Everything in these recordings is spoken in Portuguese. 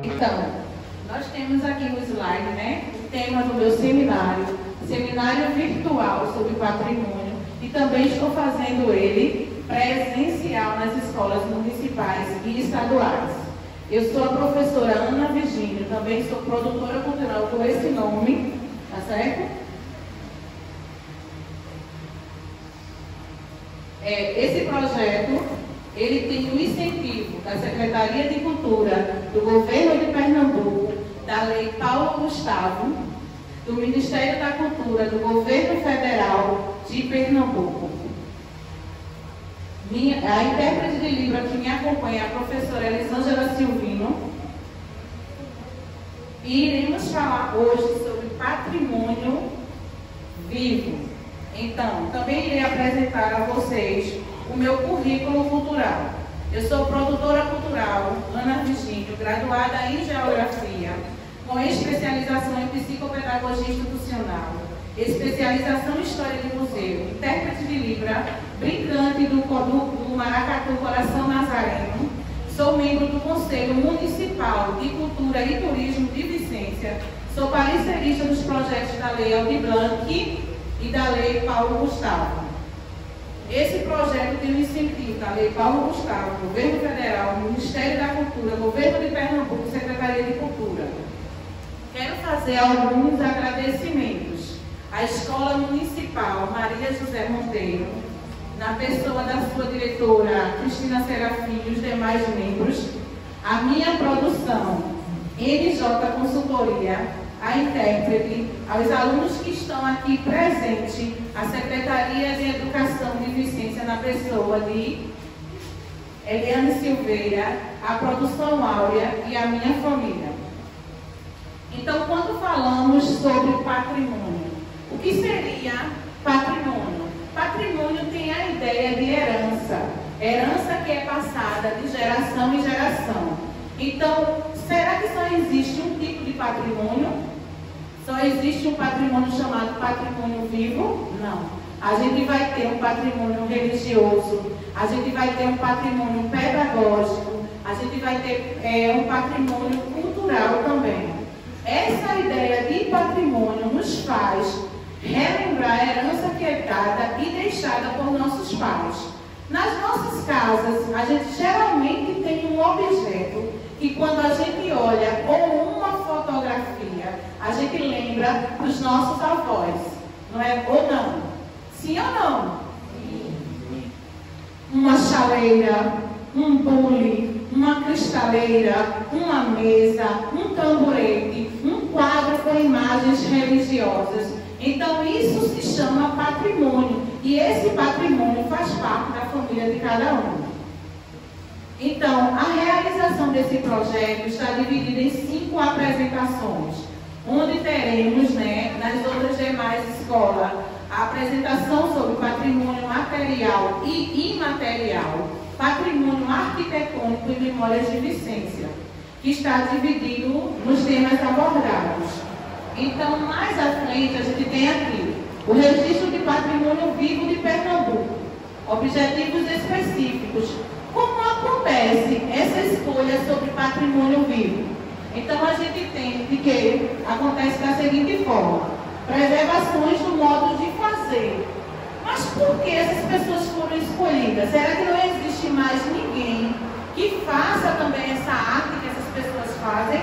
Então, nós temos aqui no slide, né, o tema do meu seminário virtual sobre patrimônio, e também estou fazendo ele presencial nas escolas municipais e estaduais. Eu sou a professora Ana Virgínio, também sou produtora cultural com esse nome, tá certo? Esse projeto, ele tem o incentivo da Secretaria de Cultura do Governo de Pernambuco, da Lei Paulo Gustavo, do Ministério da Cultura do Governo Federal de Pernambuco. A intérprete de Libra que me acompanha é a professora Elisângela Silvino. E iremos falar hoje sobre patrimônio vivo. Então, também irei apresentar a vocês o meu currículo cultural. Eu sou produtora cultural, Ana Virgínio, graduada em Geografia, com especialização em Psicopedagogia Institucional, especialização em História de Museu, intérprete de Libra, brincante do Maracatu Coração Nazareno. Sou membro do Conselho Municipal de Cultura e Turismo de Vicência. Sou parecerista dos projetos da Lei Aldir Blanc e da Lei Paulo Gustavo. Esse projeto tem o incentivo da Lei Paulo Gustavo, Governo Federal, Ministério da Cultura, Governo de Pernambuco, Secretaria de Cultura. Quero fazer alguns agradecimentos à Escola Municipal Maria José Monteiro, na pessoa da sua diretora Cristina Serafim e os demais membros, a minha produção, NJ Consultoria, a intérprete, aos alunos que estão aqui presentes, a Secretaria de Educação de Vicência, na pessoa de Eliane Silveira, a produção Áurea e a minha família. Então, quando falamos sobre patrimônio, o que seria patrimônio? Patrimônio tem a ideia de herança, herança que é passada de geração em geração. Então, será que só existe um tipo de patrimônio? Só existe um patrimônio chamado patrimônio vivo? Não. A gente vai ter um patrimônio religioso, a gente vai ter um patrimônio pedagógico, a gente vai ter um patrimônio cultural também. Essa ideia de patrimônio nos faz relembrar a herança que é dada e deixada por nossos pais. Nas nossas casas, a gente geralmente tem um objeto que, quando a gente olha, ou uma fotografia, a gente lembra dos nossos avós, não é? Ou não? Sim ou não? Sim. Uma chaleira, um bule, uma cristaleira, uma mesa, um tamborete, um quadro com imagens religiosas. Então, isso se chama patrimônio. E esse patrimônio faz parte da família de cada um. Então, a realização desse projeto está dividida em 5 apresentações, onde teremos, nas outras demais escolas, a apresentação sobre patrimônio material e imaterial, patrimônio arquitetônico e memórias de Vicência, que está dividido nos temas abordados. Então, mais à frente, a gente tem aqui o registro de patrimônio vivo de Pernambuco, objetivos específicos. Como acontece essa escolha sobre patrimônio vivo? Então, a gente tem que acontece da seguinte forma: preservações do modo de fazer. Mas por que essas pessoas foram escolhidas? Será que não existe mais ninguém que faça também essa arte que essas pessoas fazem?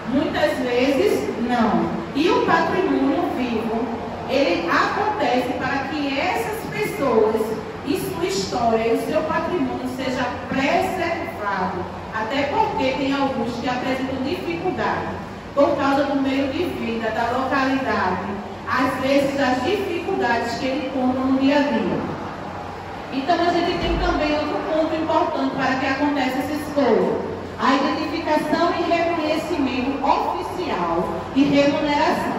Muitas vezes, não. E o patrimônio vivo, ele acontece para que essas pessoas e sua história e o seu patrimônio seja preservado. Até porque tem alguns que apresentam dificuldade por causa do meio de vida, da localidade, às vezes das dificuldades que ele encontra no dia a dia. Então, a gente tem também outro ponto importante para que aconteça essa escolha: a identificação e reconhecimento oficial e remuneração.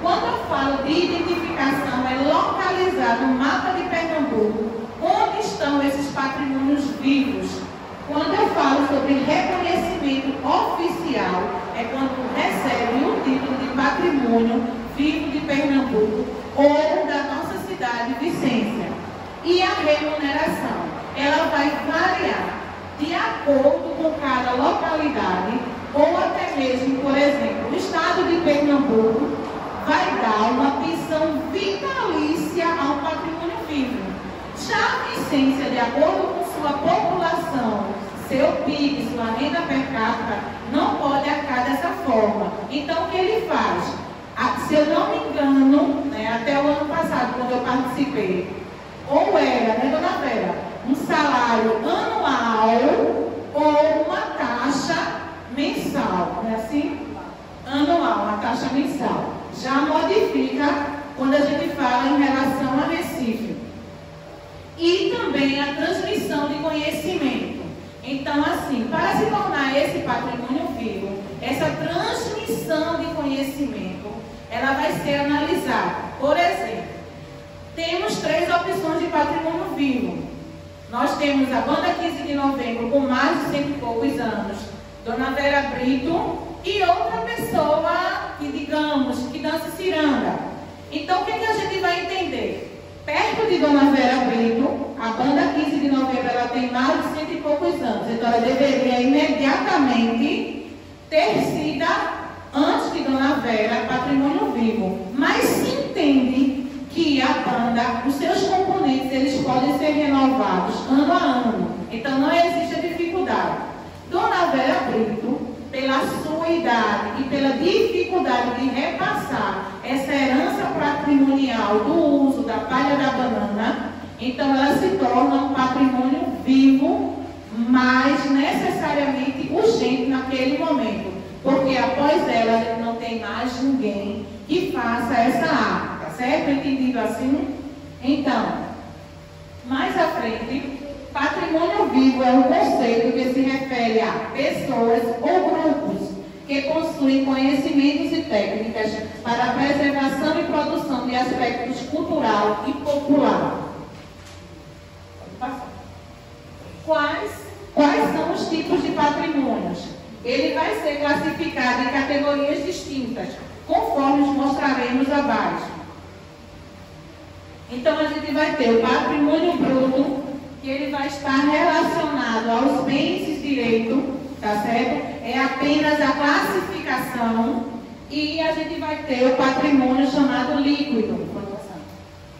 Quando eu falo de identificação, é localizar no mapa de Pernambuco onde estão esses patrimônios vivos. Quando eu falo sobre reconhecimento oficial, é quando recebe o título de patrimônio vivo de Pernambuco ou da nossa cidade, Vicência. E a remuneração, ela vai variar. de acordo com cada localidade, ou até mesmo, por exemplo, o estado de Pernambuco vai dar uma pensão vitalícia ao patrimônio vivo. Já a Vicência, de acordo com sua população, seu PIB, sua renda per capita, não pode arcar dessa forma. Então, o que ele faz? Se eu não me engano, né, até o ano passado, quando eu participei, ou era, né, dona Vera, um salário anual ou uma taxa mensal, não é assim? Anual, uma taxa mensal. Já modifica quando a gente fala em relação a Recife. E também a transmissão de conhecimento. Então, assim, para se tornar esse patrimônio vivo, essa transmissão de conhecimento, ela vai ser analisada. Por exemplo, temos 3 opções de patrimônio vivo. Nós temos a Banda 15 de Novembro, com mais de 100 e poucos anos, Dona Vera Brito e outra pessoa que, digamos, que dança ciranda. Então, o que a gente vai entender? Perto de Dona Vera Brito, a Banda 15 de Novembro, ela tem mais de 100 e poucos anos. Então, ela deveria imediatamente ter sido, antes de Dona Vera, patrimônio vivo. Mas se entende que a banda, os seus componentes, eles podem ser renovados ano a ano. Então, não existe dificuldade. Dona Vera Brito, pela sua idade e pela dificuldade de repassar essa herança patrimonial do uso da palha da banana, então ela se torna um patrimônio vivo, mas necessariamente urgente naquele momento, porque após ela a gente não tem mais ninguém que faça essa arte, tá certo? Entendido assim? Então, mais à frente, patrimônio vivo é um conceito que se refere a pessoas ou grupos que possuem conhecimentos e técnicas para a preservação e produção de aspectos cultural e popular. Quais são os tipos de patrimônios? Ele vai ser classificado em categorias distintas, conforme mostraremos abaixo. Então, a gente vai ter o patrimônio bruto, que ele vai estar relacionado aos bens de direito, tá certo? É apenas a classificação. E a gente vai ter o patrimônio chamado líquido,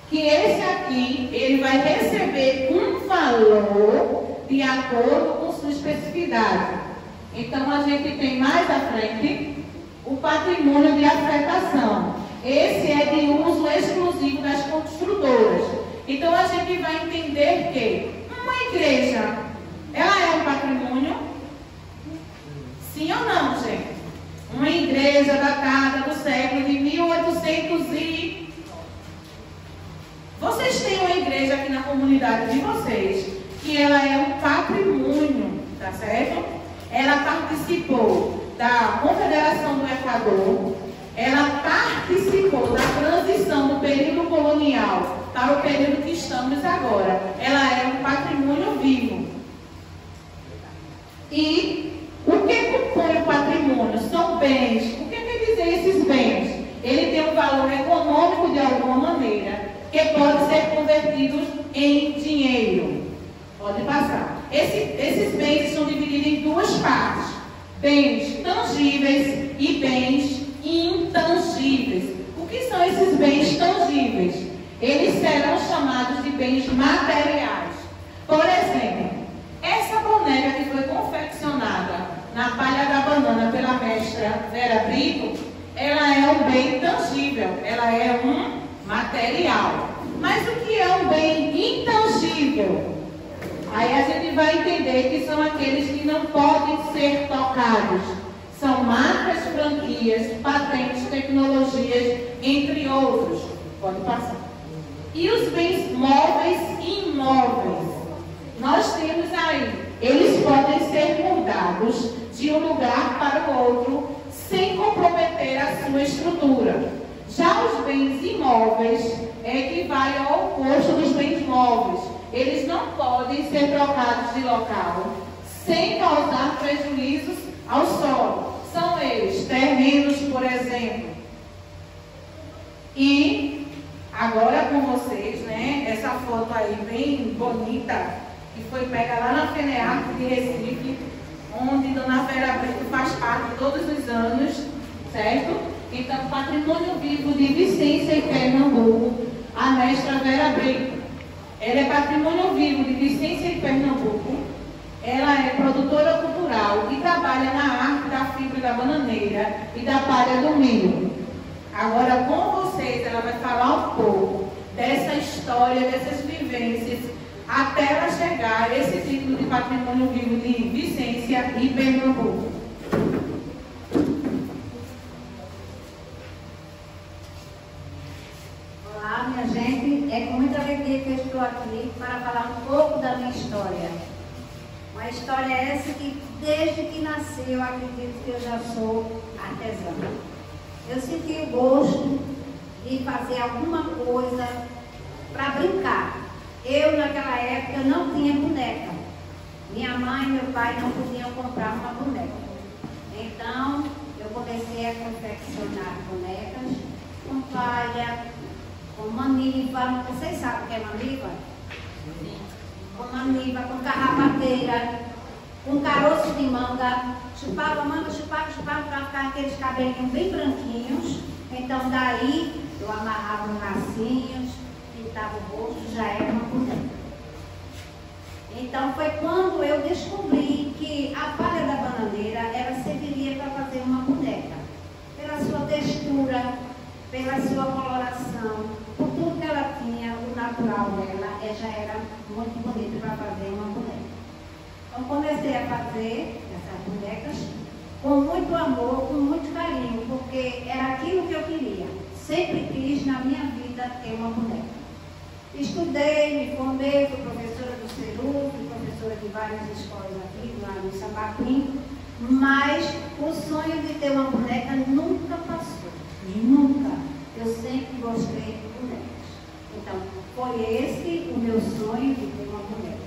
que esse aqui, ele vai receber um valor de acordo com sua especificidade. Então, a gente tem mais à frente o patrimônio de afetação. Esse é de uso exclusivo das construtoras. Então, a gente vai entender que uma igreja, ela é um patrimônio? Sim ou não, gente? Uma igreja datada do século de 1800 e... Vocês têm uma igreja aqui na comunidade de vocês, que ela é um patrimônio, tá certo? Ela participou da Confederação do Equador, ela participou da transição do período colonial para o período que estamos agora. Ela é um patrimônio vivo. E o que compõe o patrimônio? São bens. O que quer dizer esses bens? Ele tem um valor econômico de alguma maneira, que pode ser convertido em dinheiro. Pode passar. Esses bens são divididos em 2 partes: bens tangíveis e bens intangíveis. O que são esses bens tangíveis? Eles serão chamados de bens materiais. Por exemplo, essa boneca que foi confeccionada na palha da banana pela mestra Vera Brito, ela é um bem tangível, ela é um material. Mas o que é um bem intangível? Aí a gente vai entender que são aqueles que não podem ser tocados. São marcas, franquias, patentes, tecnologias, entre outros. Pode passar. E os bens móveis e imóveis? Nós temos aí, eles podem ser mudados de um lugar para o outro sem comprometer a sua estrutura. Já os bens imóveis equivalem ao oposto dos bens móveis. Eles não podem ser trocados de local sem causar prejuízos ao solo. São eles, terrenos, por exemplo. E agora com vocês, né, essa foto aí bem bonita, que foi pega lá na FENEARTE de Recife, onde Dona Vera Brito faz parte todos os anos, certo? Então, Patrimônio Vivo de Vicência e Pernambuco, a mestra Vera Brito. Ela é Patrimônio Vivo de Vicência e Pernambuco. Ela é produtora cultural e trabalha na arte da fibra da bananeira e da palha do milho. Agora, com vocês, ela vai falar um pouco dessa história, dessas vivências, até ela chegar a esse título de Patrimônio Vivo de Vicência e Pernambuco. Olá, minha gente. É com muita alegria que eu estou aqui para falar um pouco da minha história. Uma história essa que, desde que nasci, eu acredito que eu já sou artesã. Eu senti o gosto de fazer alguma coisa para brincar. Eu, naquela época, não tinha boneca. Minha mãe e meu pai não podiam comprar uma boneca. Então, eu comecei a confeccionar bonecas com palha, com maniva. Vocês sabem o que é maniva? Com maniva, com carrapateira, com caroço de manga. Chupava manga, chupava para ficar aqueles cabelinhos bem branquinhos. Então, daí, eu amarrava os lacinhos, pintava o rosto, já era uma boneca. Então, foi quando eu descobri que a palha da bananeira, ela serviria para fazer uma boneca. Pela sua textura, pela sua coloração, por tudo que ela tinha, o natural dela, já era muito bonito para fazer uma boneca. Então, comecei a fazer essas bonecas com muito amor, com muito carinho, porque era aquilo que eu queria. Sempre quis na minha vida ter uma boneca. Estudei, me formei, fui professora do CERU, fui professora de várias escolas aqui, lá no Sambaquim, mas o sonho de ter uma boneca nunca passou. Nunca. Eu sempre gostei de bonecas. Então, foi esse o meu sonho de ter uma boneca.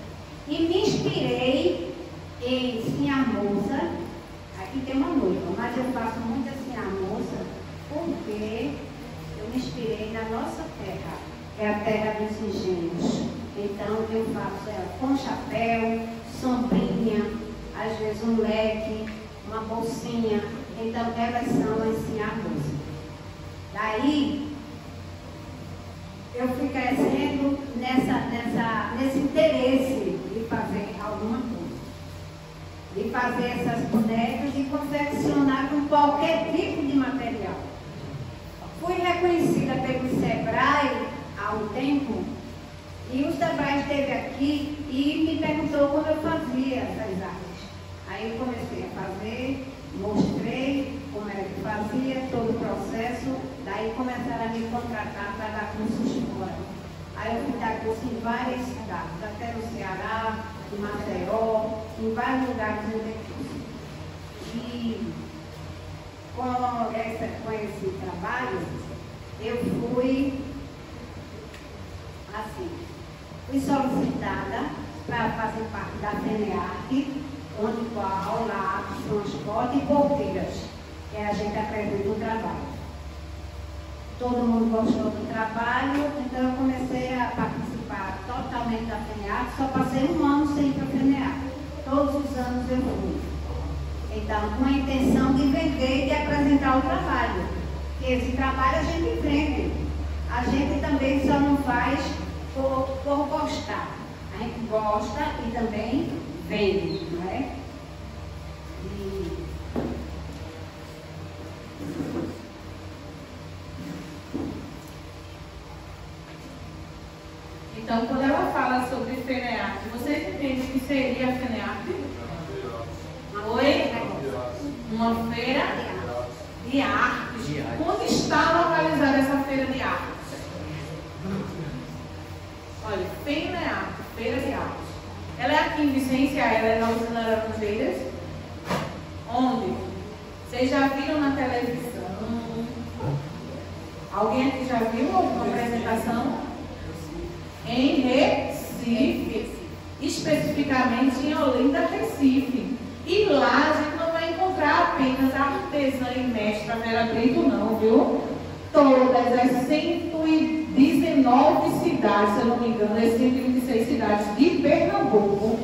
E me inspirei em Sinhá Moça. Aqui tem uma noiva, mas eu faço muito assim a moça, porque eu me inspirei na nossa terra, que é a terra dos engenhos. Então eu faço ela com chapéu, sombrinha, às vezes um leque, uma bolsinha. Então elas são assim a moça. Daí eu fui crescendo nesse interesse de fazer alguma coisa. De fazer essas bonecas e confeccionar com qualquer tipo de material. Fui reconhecida pelo SEBRAE há um tempo, e o SEBRAE esteve aqui e me perguntou como eu fazia essas artes. Aí eu comecei a fazer, mostrei como era que fazia, todo o processo, daí começaram a me contratar para dar cursos fora. Aí eu fui dar curso em várias cidades, até no Ceará, em Maceió, em vários lugares eu dei curso. E com esse trabalho, eu fui solicitada para fazer parte da FENEARTE, onde qual lá transporte e porteiras, que a gente apresenta o trabalho. Todo mundo gostou do trabalho, então eu comecei a participar totalmente da FENEARTE, só passei um ano sem ir para a FENEARTE. Todos os anos eu fui. Então, com a intenção de vender e de apresentar o trabalho. Porque esse trabalho a gente vende. A gente também só não faz por gostar. A gente gosta e também vende, não é? Então, quando ela fala sobre FENEARTE, vocês entendem o que seria a FENEARTE? Oi? Uma feira de artes. Onde está localizada essa feira de artes? Olha, FENEARTE, feira de artes. Ela é aqui em Vicência, ela é na Usina Laranjeiras. Onde? Vocês já viram na televisão? Alguém aqui já viu alguma apresentação? Em Recife, especificamente em Olinda, Recife. E lá a gente não vai encontrar apenas a artesã e mestra Vera Brito, não, viu? Todas as 119 cidades, se eu não me engano, as 126 cidades de Pernambuco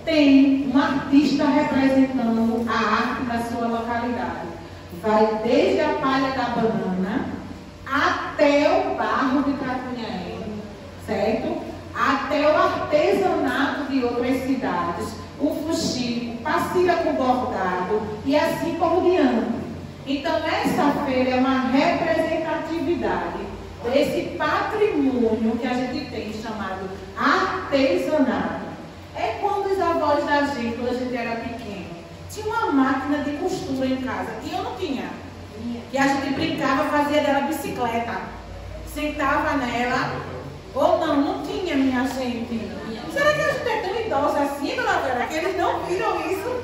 tem um artista representando a arte da sua localidade. Vai desde a palha da banana até o barro de Catunhaém, certo? Até o artesanato de outras cidades, o fuxico, passira com bordado e assim por diante. Então, essa feira é uma representatividade desse patrimônio que a gente tem chamado artesanato. É quando os avós da gente, quando a gente era pequeno, tinha uma máquina de costura em casa, e eu não tinha. E a gente brincava, fazia dela bicicleta, sentava nela, ou não tinha, minha gente. Será que a gente é tão idosa assim, dona Vera, que eles não viram isso?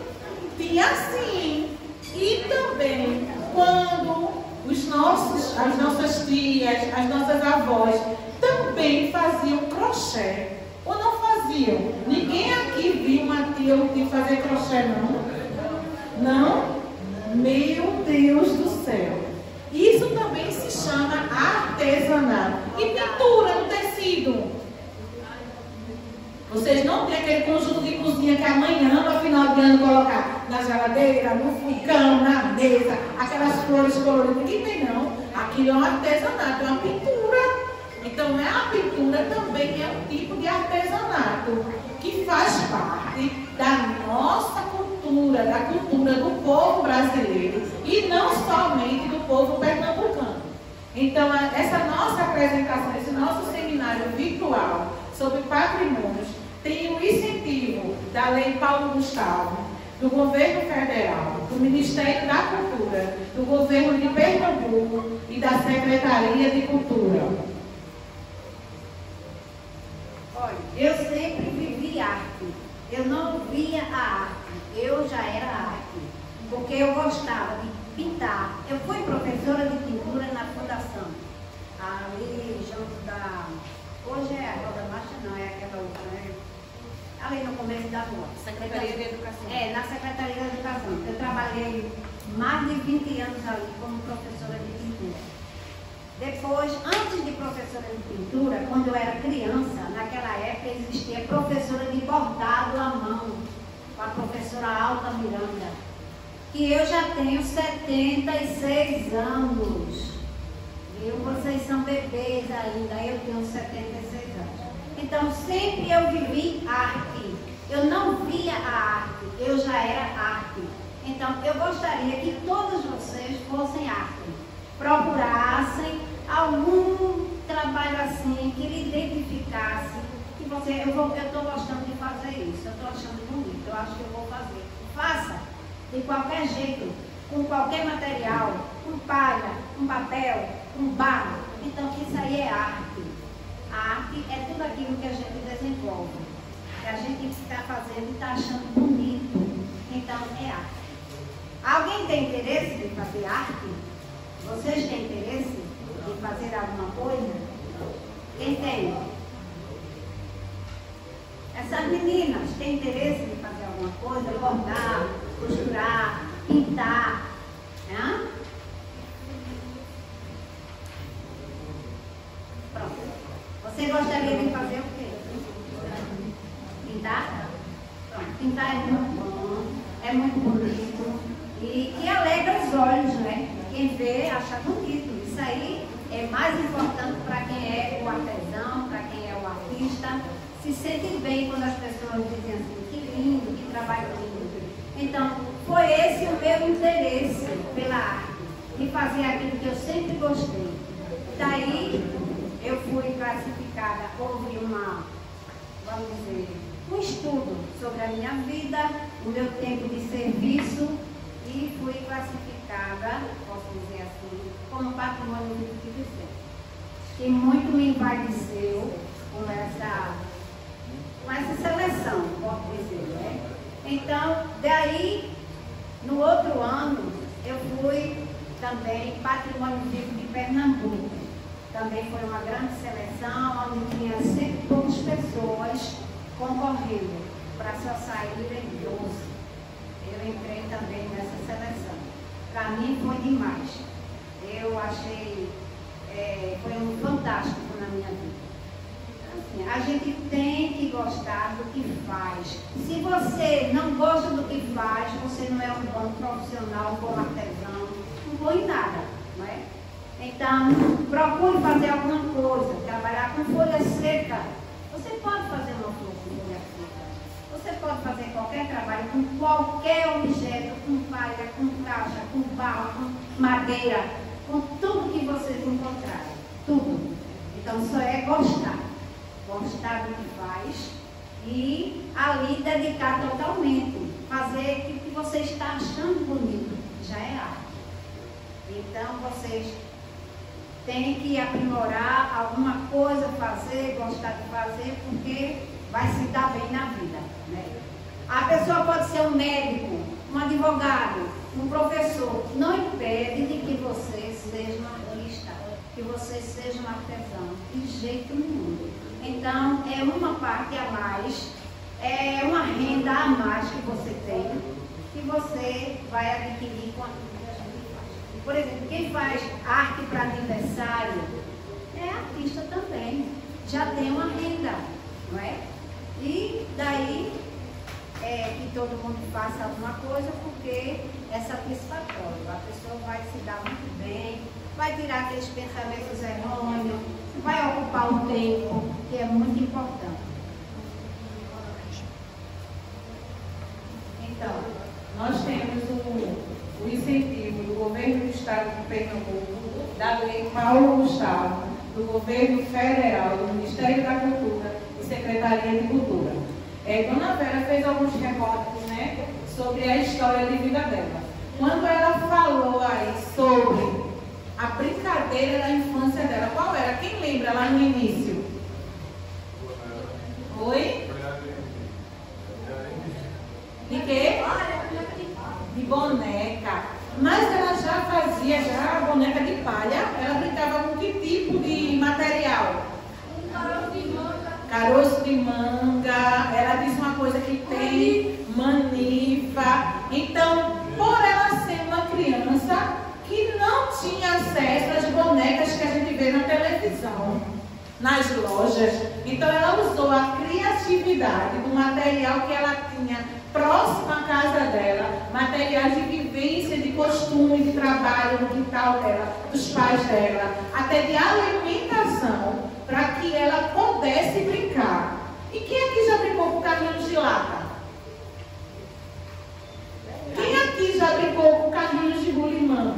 Tinha sim. E também, quando as nossas tias, as nossas avós, também faziam crochê. Ou não faziam? Ninguém aqui viu uma tia ou tia fazer crochê, não? Não? Meu Deus do céu. Isso também se chama artesanato. E pintura no tecido. Vocês não têm aquele conjunto de cozinha que amanhã, no final de ano, colocar na geladeira, no fogão, na mesa, aquelas flores coloridas. Ninguém tem, não. Aquilo é um artesanato, é uma pintura. Então, a pintura também é um tipo de artesanato que faz parte da nossa cultura, da cultura do povo brasileiro e não somente do povo pernambucano. Então, essa nossa apresentação, esse nosso seminário virtual sobre patrimônios tem o incentivo da Lei Paulo Gustavo, do Governo Federal, do Ministério da Cultura, do Governo de Pernambuco e da Secretaria de Cultura. Olha, eu sempre vivi arte. Eu não via a arte, eu já era arte. Porque eu gostava de pintar. Eu fui professora de pintura na fundação. Ali junto da... Hoje é a Roda Marcha, não, é aquela outra, né? Ali no começo da rua. Secretaria de Educação. É, na Secretaria de Educação. Eu trabalhei mais de 20 anos ali como professora de pintura. Depois, antes de professora de pintura, quando eu era criança, naquela época existia professora de bordado à mão, com a professora Alta Miranda, que eu já tenho 76 anos. Viu? Vocês são bebês ainda, eu tenho 76 anos. Então, sempre eu vivi arte. Eu não via a arte, eu já era arte. Então, eu gostaria que todos vocês fossem arte. Procurassem algum trabalho assim que lhe identificasse, que você, eu estou gostando de fazer isso, eu estou achando bonito, eu acho que eu vou fazer. Faça de qualquer jeito, com qualquer material, com palha, com papel, com barro. Então isso aí é arte. A arte é tudo aquilo que a gente desenvolve, que a gente está fazendo e está achando bonito. Então é arte. Alguém tem interesse de fazer arte? Vocês têm interesse de fazer alguma coisa? Quem tem? Essas meninas têm interesse de fazer alguma coisa? Bordar, costurar, pintar? Né? Pronto. Você gostaria de fazer o quê? Pintar? Pronto. Pintar é muito bom, é muito bonito e alegra os olhos, né? Quem vê acha bonito. Isso aí é mais importante para quem é o artesão, para quem é o artista. Se sente bem quando as pessoas dizem assim, que lindo, que trabalho lindo. Então, foi esse o meu interesse pela arte, de fazer aquilo que eu sempre gostei. Daí, eu fui classificada, houve vamos dizer, um estudo sobre a minha vida, o meu tempo de serviço, e fui classificada, posso dizer assim, como patrimônio vivo de Vicente. Que muito me envaideceu com essa seleção, posso dizer, né? Então, daí, no outro ano, eu fui também patrimônio vivo de Pernambuco. Também foi uma grande seleção, onde tinha 100 e poucas pessoas concorrendo, para só saírem 12. Eu entrei também nessa seleção. Para mim foi demais. Eu achei, foi um fantástico na minha vida. assim, a gente tem que gostar do que faz. Se você não gosta do que faz, você não é um bom profissional, um bom artesão, um bom em nada, não é? Então, procure fazer alguma coisa, trabalhar com folha seca. Você pode fazer uma flor com folha seca. Você pode fazer qualquer trabalho com qualquer objeto, com palha, com caixa, com barro, com madeira, com tudo que vocês encontrarem. Tudo. Então, só é gostar. Gostar do que faz e ali dedicar totalmente. Fazer o que você está achando bonito. Já é arte. Então, vocês têm que aprimorar alguma coisa, fazer, gostar de fazer, porque vai se dar bem na vida, né? A pessoa pode ser um médico, um advogado, um professor. Não impede de que você seja um artista, que você seja um artesão, de jeito nenhum. Então, é uma parte a mais, é uma renda a mais que você tem, que você vai adquirir com aquilo que a gente faz. Por exemplo, quem faz arte para aniversário é artista também, já tem uma renda, não é? E daí que todo mundo faça alguma coisa, porque é satisfatório. A pessoa vai se dar muito bem, vai tirar aqueles pensamentos errôneos, vai ocupar o tempo, que é muito importante. Então, nós temos o incentivo do governo do estado de Pernambuco, da lei Paulo Gustavo, do governo federal, do Ministério da Cultura e Secretaria de Cultura. Dona Vera fez alguns recortes, né, sobre a história de vida dela. Quando ela falou aí sobre a brincadeira da infância dela, qual era? Quem lembra lá no início? Oi? De quê? De boneca. Mas ela já fazia a boneca de palha. Ela brincava com que tipo de material? Caroço de manga. Ela diz uma coisa que tem manifa. Então, por ela ser uma criança que não tinha acesso às bonecas que a gente vê na televisão, nas lojas, então ela usou a criatividade do material que ela tinha próximo à casa dela, materiais de vivência, de costume, de trabalho, do quintal dela, dos pais dela, até de alimentação, para que ela pudesse brincar. E quem aqui já brincou com carrinhos de lata? Quem aqui já brincou com carrinhos de bulimã?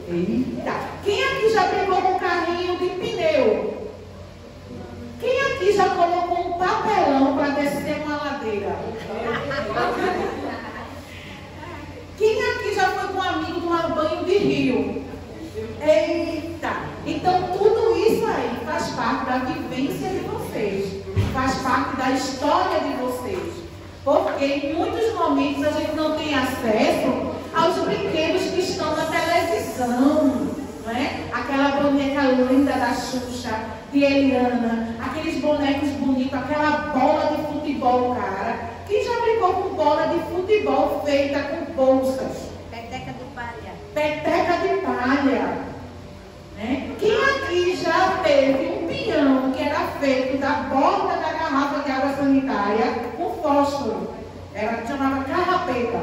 Eita! Quem aqui já brincou com carrinho de pneu? Quem aqui já colocou um papelão para descer uma ladeira? Quem aqui já foi com um amigo tomar banho de rio? Eita! Então tudo isso aí faz parte da vivência de vocês, faz parte da história de vocês, porque em muitos momentos a gente não tem acesso aos brinquedos que estão na televisão, não é? Aquela boneca linda da Xuxa, de Eliana, aqueles bonecos bonitos, aquela bola de futebol, cara. Quem já brincou com bola de futebol feita com bolsas? Peteca de palha. Peteca de palha. Né? Quem aqui já teve um peão que era feito da borda da garrafa de água sanitária com fósforo? Ela chamava carrapeta.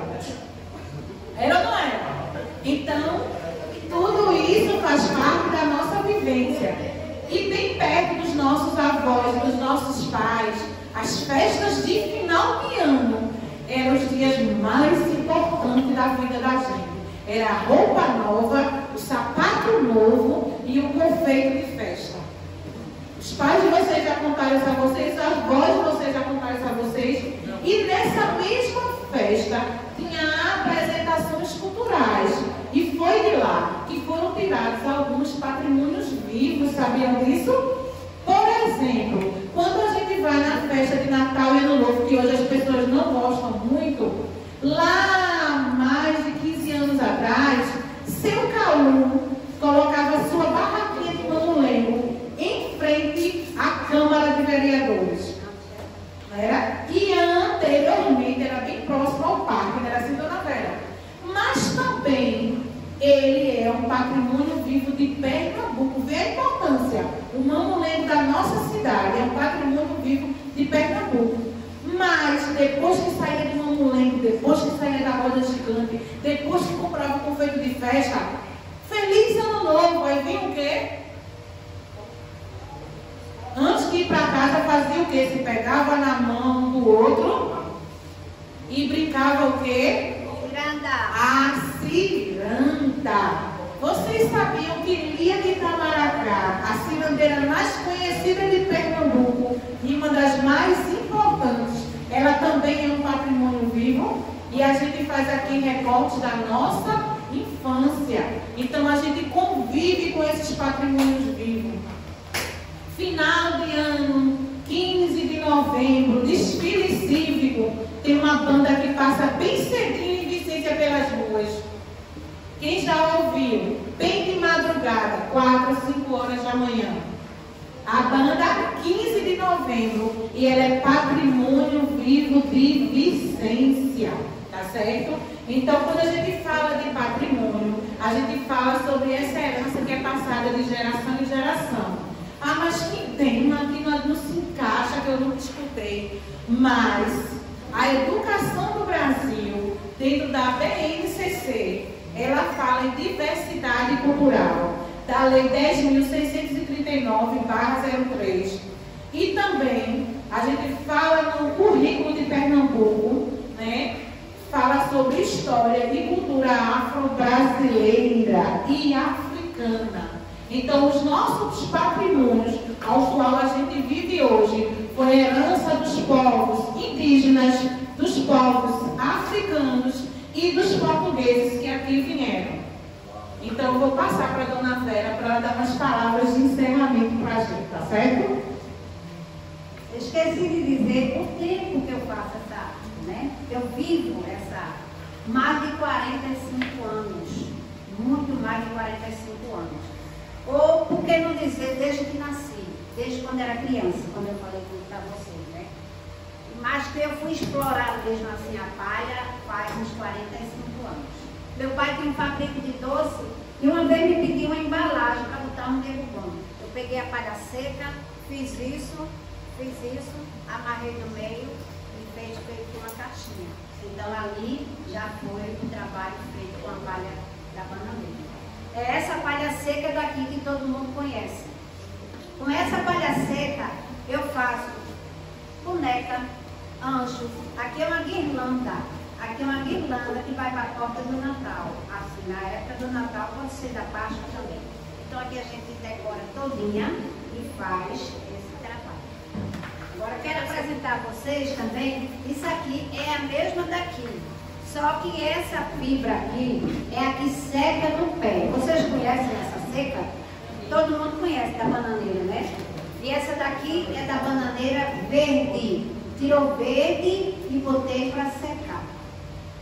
Era ou não era? Então, tudo isso faz parte da nossa vivência. E bem perto dos nossos avós, dos nossos pais, as festas de final de ano eram os dias mais importantes da vida da gente. Era a roupa nova, o sapato novo e o confeito de festa. Os pais de vocês já contaram isso a vocês, os avós de vocês já contaram isso a vocês. E nessa mesma festa tinha apresentações culturais. E foi de lá que foram tirados alguns patrimônios vivos, sabiam disso? Por exemplo, quando a gente vai na festa de Natal e Ano Novo, que hoje as pessoas não gostam muito, lá há mais de 15 anos atrás, seu Caú colocava sua barraquinha de mamulengo em frente à Câmara de Vereadores. Não era? E anteriormente era bem próximo ao parque, não era assim, Dona Vera? Mas também ele é um patrimônio vivo de Pernambuco. Vê a importância. O mamulengo da nossa cidade é um patrimônio vivo de Pernambuco. Mas depois que saía do mamulengo, depois que saía da roda gigante, depois que comprava o confeito de festa, feliz ano novo, aí vinha o quê? Antes de ir para casa fazia o quê? Se pegava na mão do outro e brincava o quê? A ciranda. Vocês sabiam que Lia de Itamaracá, a cirandeira mais conhecida de Pernambuco e uma das mais importantes, ela também é um patrimônio vivo? E a gente faz aqui recortes da nossa infância. Então a gente convive com esses patrimônios vivos. Final de ano, 15 de novembro, desfile cívico. Tem uma banda que passa bem cedinho em Vicência pelas ruas. Quem já ouviu? Bem de madrugada, 4, 5 horas da manhã. A banda 15 de novembro. E ela é patrimônio vivo de Vicência. Tá certo? Então, quando a gente fala de patrimônio, a gente fala sobre essa herança que é passada de geração em geração. Ah, mas que tema que não se encaixa, que eu não escutei. Mas a educação do Brasil, dentro da BNCC, ela fala em diversidade cultural, da Lei 10.639/03. E também a gente fala no currículo de Pernambuco, né? Fala sobre história e cultura afro-brasileira e africana. Então, os nossos patrimônios, aos quais a gente vive hoje, foi herança dos povos indígenas, dos povos africanos e dos portugueses que aqui vieram. Então, eu vou passar para a dona Vera para ela dar umas palavras de encerramento para a gente, tá certo? Eu esqueci de dizer o tempo que eu faço essa arte, né? Eu vivo essa arte. Mais de 45 anos. Muito mais de 45 anos. Ou, por que não dizer, desde que nasci, desde quando era criança, quando eu falei tudo para vocês, né? Mas que eu fui explorar mesmo assim a palha faz uns 45 anos. Meu pai tinha um fabrico de doce e uma vez me pediu uma embalagem para botar um derrubão. Eu peguei a palha seca, fiz isso, amarrei no meio e feito uma caixinha. Então ali já foi o trabalho feito com a palha da bananeira. É essa palha seca daqui que todo mundo conhece. Com essa palha seca eu faço boneca, anjos. Aqui é uma guirlanda. Aqui é uma guirlanda que vai para a porta do Natal. Assim, na época do Natal pode ser da Páscoa também. Então aqui a gente decora todinha e faz esse trabalho. Agora eu quero apresentar a vocês também. Isso aqui é a mesma daqui. Só que essa fibra aqui é a que seca no pé. Vocês conhecem essa seca? Todo mundo conhece da bananeira, né? E essa daqui é da bananeira verde. Tirou verde e botei para secar.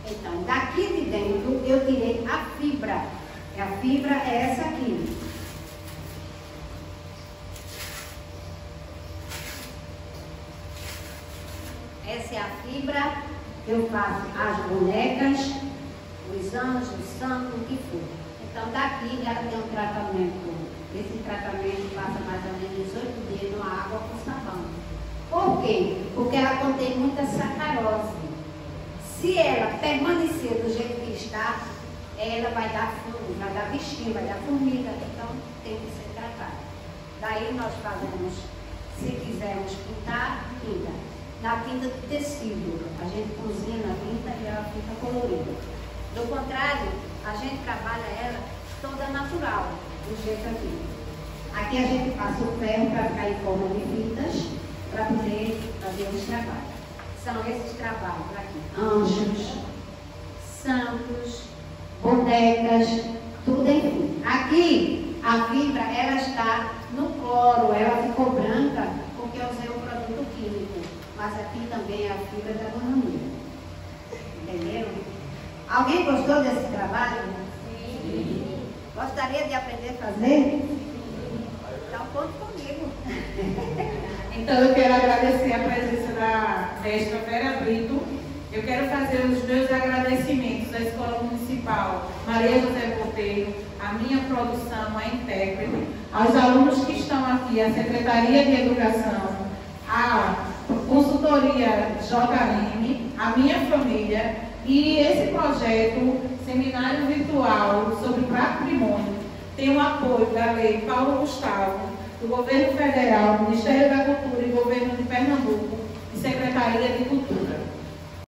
Então, daqui de dentro eu tirei a fibra. E a fibra é essa aqui. Essa é a fibra. Eu faço as bonecas, os anjos, o santo, o que for. Então daqui ela tem um tratamento. Esse tratamento passa mais ou menos 18 dias numa água com sabão. Por quê? Porque ela contém muita sacarose. Se ela permanecer do jeito que está, ela vai dar fungo, vai dar bichinho, vai dar formiga. Então tem que ser tratada. Daí nós fazemos, se quisermos pintar, pinta. Na tinta de tecido, a gente cozinha na tinta e ela fica colorida. Do contrário, a gente trabalha ela toda natural, do jeito aqui. Aqui a gente passa o ferro para ficar em forma de fitas, para poder fazer os trabalhos. São esses trabalhos aqui: anjos, santos, bonecas, tudo enfim. Aqui, a fibra, ela está no cloro, ela ficou branca porque eu usei um produto químico. Mas aqui também é a fibra da bananeira. Entenderam? Alguém gostou desse trabalho? Sim. Gostaria de aprender a fazer? Então, conte comigo. Então, eu quero agradecer a presença da mestra Vera Brito. Eu quero fazer os meus agradecimentos à Escola Municipal Maria José Cordeiro. a minha produção, a intérprete, aos alunos que estão aqui, a Secretaria de Educação, a consultoria JM, a minha família e esse projeto, Seminário Virtual sobre Patrimônio, tem o apoio da Lei Paulo Gustavo, do Governo Federal, Ministério da Cultura e Governo